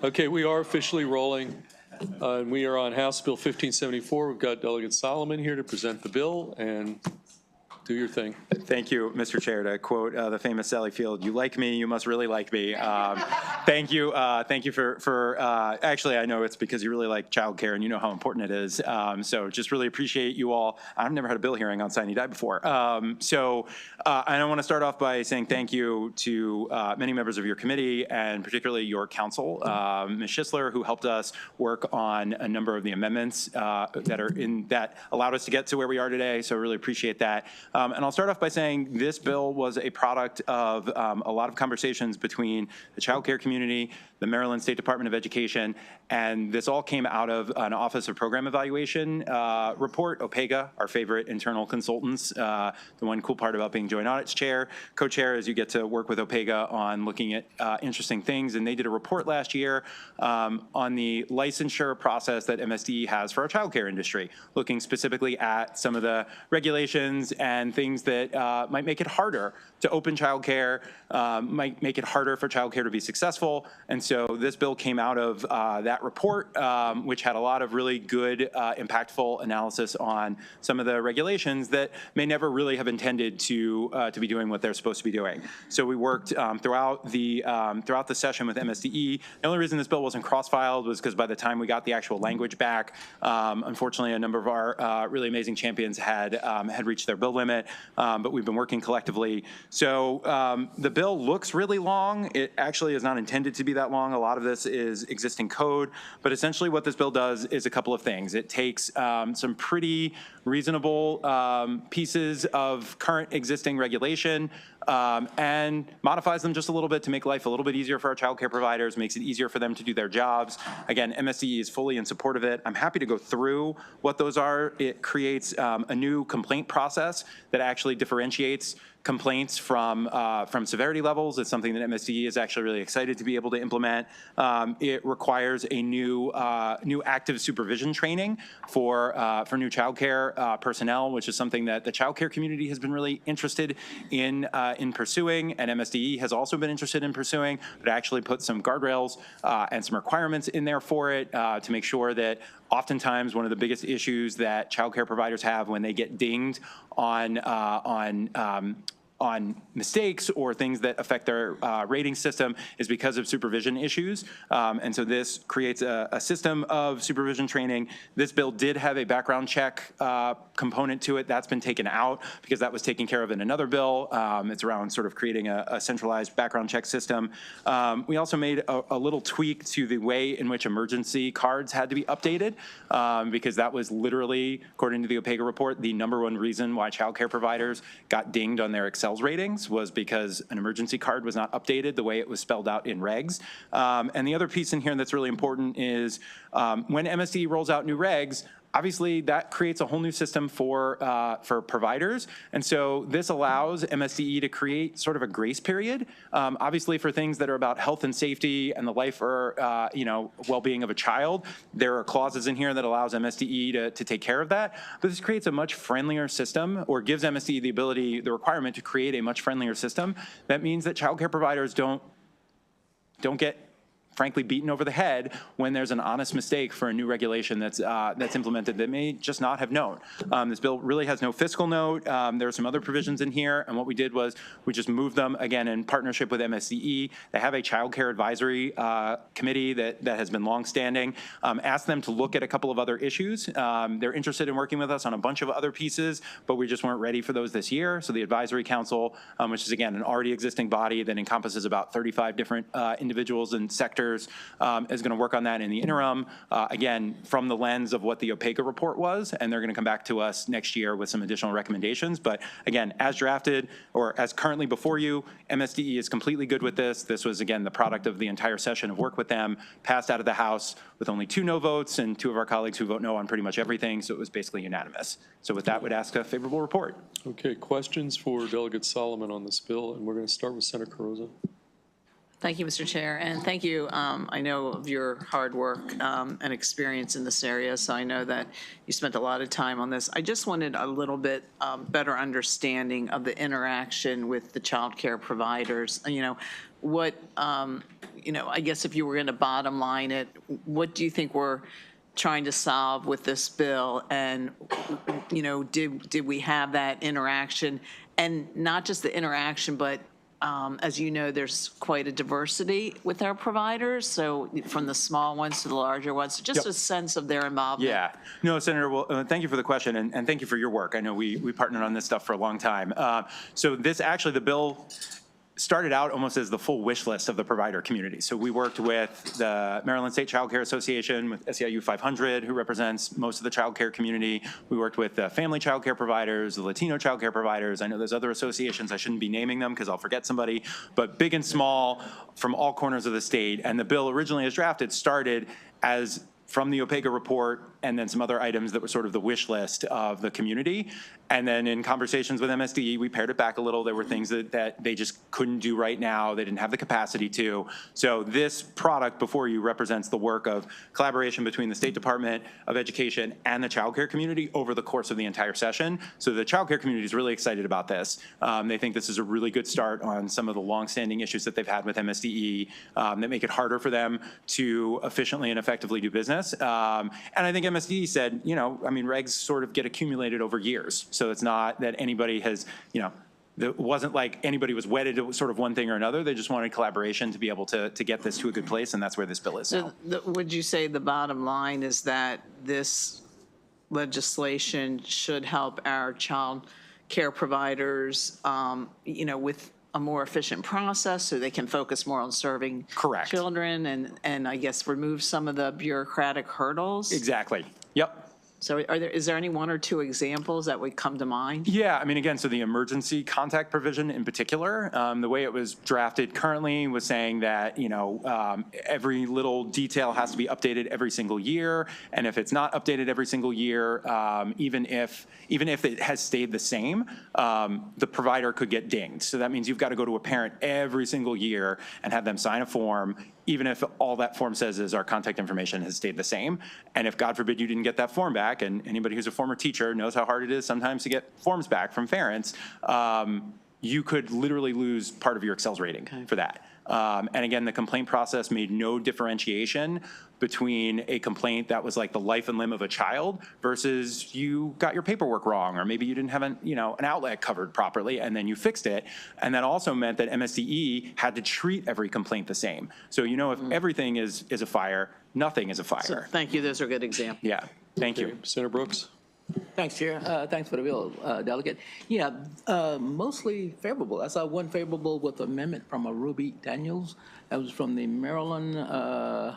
Okay, we are officially rolling. And we are on House Bill 1574. We've got Delegate Solomon here to present the bill, and do your thing. Thank you, Mr. Chair. To quote the famous Sally Field, "You like me, you must really like me." Thank you. Thank you for actually, I know it's because you really like childcare and you know how important it is. So just really appreciate you all. I've never had a bill hearing on Sine Die before. And I want to start off by saying thank you to many members of your committee and particularly your council, Ms. Schisler, who helped us work on a number of the amendments that allowed us to get to where we are today. So really appreciate that. And I'll start off by saying this bill was a product of a lot of conversations between the child care community, the Maryland State Department of Education, and this all came out of an Office of Program Evaluation report. OPEGA, our favorite internal consultants. The one cool part about being joint audits co-chair is you get to work with OPEGA on looking at interesting things, and they did a report last year on the licensure process that MSDE has for our child care industry, looking specifically at some of the regulations and things that might make it harder to open childcare, might make it harder for childcare to be successful. And so this bill came out of that report, which had a lot of really good, impactful analysis on some of the regulations that may never really have intended to be doing what they're supposed to be doing. So we worked throughout the session with MSDE. The only reason this bill wasn't cross-filed was because by the time we got the actual language back, unfortunately, a number of our really amazing champions had reached their bill limit, but we've been working collectively. So the bill looks really long. It actually is not intended to be that long. A lot of this is existing code, but essentially what this bill does is a couple of things. It takes some pretty reasonable pieces of current existing regulation and modifies them just a little bit to make life a little bit easier for our child care providers, makes it easier for them to do their jobs. Again, MSDE is fully in support of it. I'm happy to go through what those are. It creates a new complaint process that actually differentiates complaints from severity levels. It's something that MSDE is actually really excited to be able to implement. It requires a new active supervision training for new child care personnel, which is something that the child care community has been really interested in pursuing, and MSDE has also been interested in pursuing, but actually put some guardrails and some requirements in there for it to make sure that oftentimes one of the biggest issues that child care providers have when they get dinged on mistakes or things that affect their rating system is because of supervision issues. And so this creates a system of supervision training. This bill did have a background check component to it. That's been taken out because that was taken care of in another bill. It's around sort of creating a centralized background check system. We also made a little tweak to the way in which emergency cards had to be updated because that was literally, according to the OPEGA report, the #1 reason why child care providers got dinged on their Excel ratings was because an emergency card was not updated the way it was spelled out in regs. And the other piece in here that's really important is when MSD rolls out new regs, obviously that creates a whole new system for providers. And so this allows MSDE to create sort of a grace period, obviously for things that are about health and safety and the life or well-being of a child. There are clauses in here that allows MSDE to take care of that. But this creates a much friendlier system, or gives MSDE the requirement to create a much friendlier system. That means that child care providers don't get frankly beaten over the head when there's an honest mistake for a new regulation that's implemented that may just not have known. This bill really has no fiscal note. There are some other provisions in here, and what we did was we just moved them, again, in partnership with MSDE. They have a child care advisory committee that has been longstanding. Asked them to look at a couple of other issues. They're interested in working with us on a bunch of other pieces, but we just weren't ready for those this year. So the advisory council, which is, again, an already existing body that encompasses about 35 different individuals and sectors, is going to work on that in the interim, again, from the lens of what the OPEGA report was, and they're going to come back to us next year with some additional recommendations. But again, as drafted or as currently before you, MSDE is completely good with this. This was, again, the product of the entire session of work with them, passed out of the House with only 2 no votes and 2 of our colleagues who vote no on pretty much everything, so it was basically unanimous. So with that, would ask a favorable report. Okay, questions for Delegate Solomon on this bill, and we're going to start with Senator Carrozza. Thank you, Mr. Chair, and thank you. I know of your hard work and experience in this area, so I know that you spent a lot of time on this. I just wanted a little bit better understanding of the interaction with the child care providers. You know, what I guess if you were going to bottom line it, what do you think we're trying to solve with this bill? And, did we have that interaction? And not just the interaction, but as you know, there's quite a diversity with our providers, so from the small ones to the larger ones, just a sense of their involvement. Yeah. No, Senator, well, thank you for the question, and thank you for your work. I know we partnered on this stuff for a long time. So this actually, the bill started out almost as the full wish list of the provider community. So we worked with the Maryland State Child Care Association, with SEIU 500, who represents most of the child care community. We worked with the family child care providers, the Latino child care providers. I know there's other associations. I shouldn't be naming them because I'll forget somebody, but big and small from all corners of the state. And the bill originally as drafted started as from the OPEGA report and then some other items that were sort of the wish list of the community. And then in conversations with MSDE, we pared it back a little. There were things that they just couldn't do right now. They didn't have the capacity to. So this product before you represents the work of collaboration between the State Department of Education and the child care community over the course of the entire session. So the child care community is really excited about this. They think this is a really good start on some of the longstanding issues that they've had with MSDE that make it harder for them to efficiently and effectively do business. And I think MSDE said, regs sort of get accumulated over years. So it's not that anybody has, it wasn't like anybody was wedded to sort of one thing or another. They just wanted collaboration to be able to get this to a good place, and that's where this bill is now. So would you say the bottom line is that this legislation should help our child care providers, with a more efficient process so they can focus more on serving Correct. children and I guess remove some of the bureaucratic hurdles? Exactly. Yep. So is there any one or two examples that would come to mind? Yeah, again, so the emergency contact provision in particular, the way it was drafted currently was saying that, every little detail has to be updated every single year. And if it's not updated every single year, even if it has stayed the same, the provider could get dinged. So that means you've got to go to a parent every single year and have them sign a form, even if all that form says is our contact information has stayed the same. And if, God forbid, you didn't get that form back, and anybody who's a former teacher knows how hard it is sometimes to get forms back from parents, you could literally lose part of your Excel's rating for that. And again, the complaint process made no differentiation between a complaint that was like the life and limb of a child versus you got your paperwork wrong, or maybe you didn't have an outlet covered properly and then you fixed it. And that also meant that MSDE had to treat every complaint the same. So if everything is a fire, nothing is a fire. So, thank you. Those are good examples. Yeah. Thank you. Senator Brooks? Thanks, Chair. Thanks for the bill, Delegate. Yeah, mostly favorable. I saw one favorable with amendment from Ruby Daniels. That was from the Maryland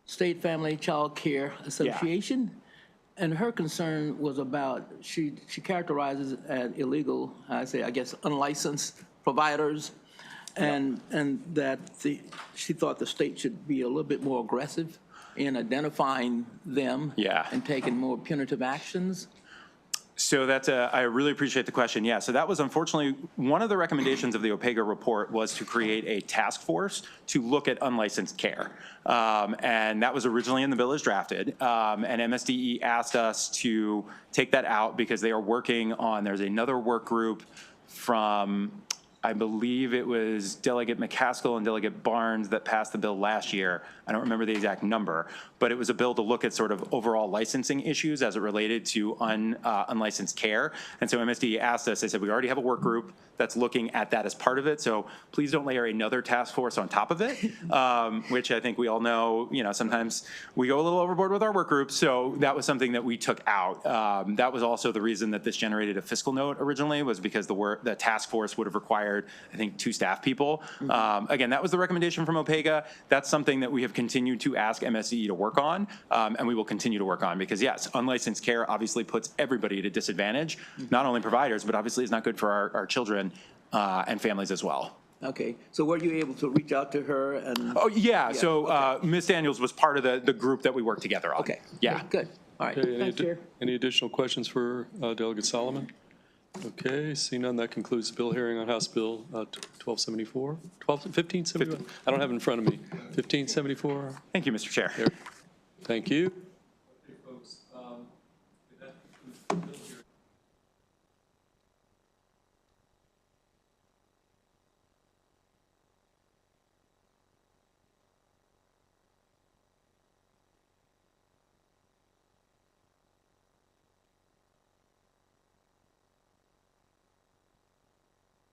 State Family Child Care Association. Yeah. And her concern was about, she characterizes as illegal, I guess, unlicensed providers. And that she thought the state should be a little bit more aggressive in identifying them and taking more punitive actions? So I really appreciate the question. Yeah, so that was unfortunately one of the recommendations of the OPEGA report was to create a task force to look at unlicensed care. And that was originally in the bill as drafted. And MSDE asked us to take that out because they are working on, there's another work group from, I believe it was Delegate McCaskill and Delegate Barnes that passed the bill last year. I don't remember the exact number, but it was a bill to look at sort of overall licensing issues as it related to unlicensed care. And so MSD asked us, they said, we already have a work group that's looking at that as part of it. So please don't layer another task force on top of it, which I think we all know, sometimes we go a little overboard with our work groups. So that was something that we took out. That was also the reason that this generated a fiscal note originally, was because the task force would have required, I think, 2 staff people. Again, that was the recommendation from OPEGA. That's something that we have continued to ask MSDE to work on, and we will continue to work on, because yes, unlicensed care obviously puts everybody at a disadvantage, not only providers, but obviously is not good for our children and families as well. Okay, so were you able to reach out to her? And oh yeah, so Ms. Daniels was part of the group that we worked together on. Okay, yeah, good. All right, Okay, thanks, Chair. any additional questions for Delegate Solomon? Okay, seeing none, that concludes the bill hearing on House Bill 1574. I don't have it in front of me. 1574. Thank you, Mr. Chair. There. Thank you.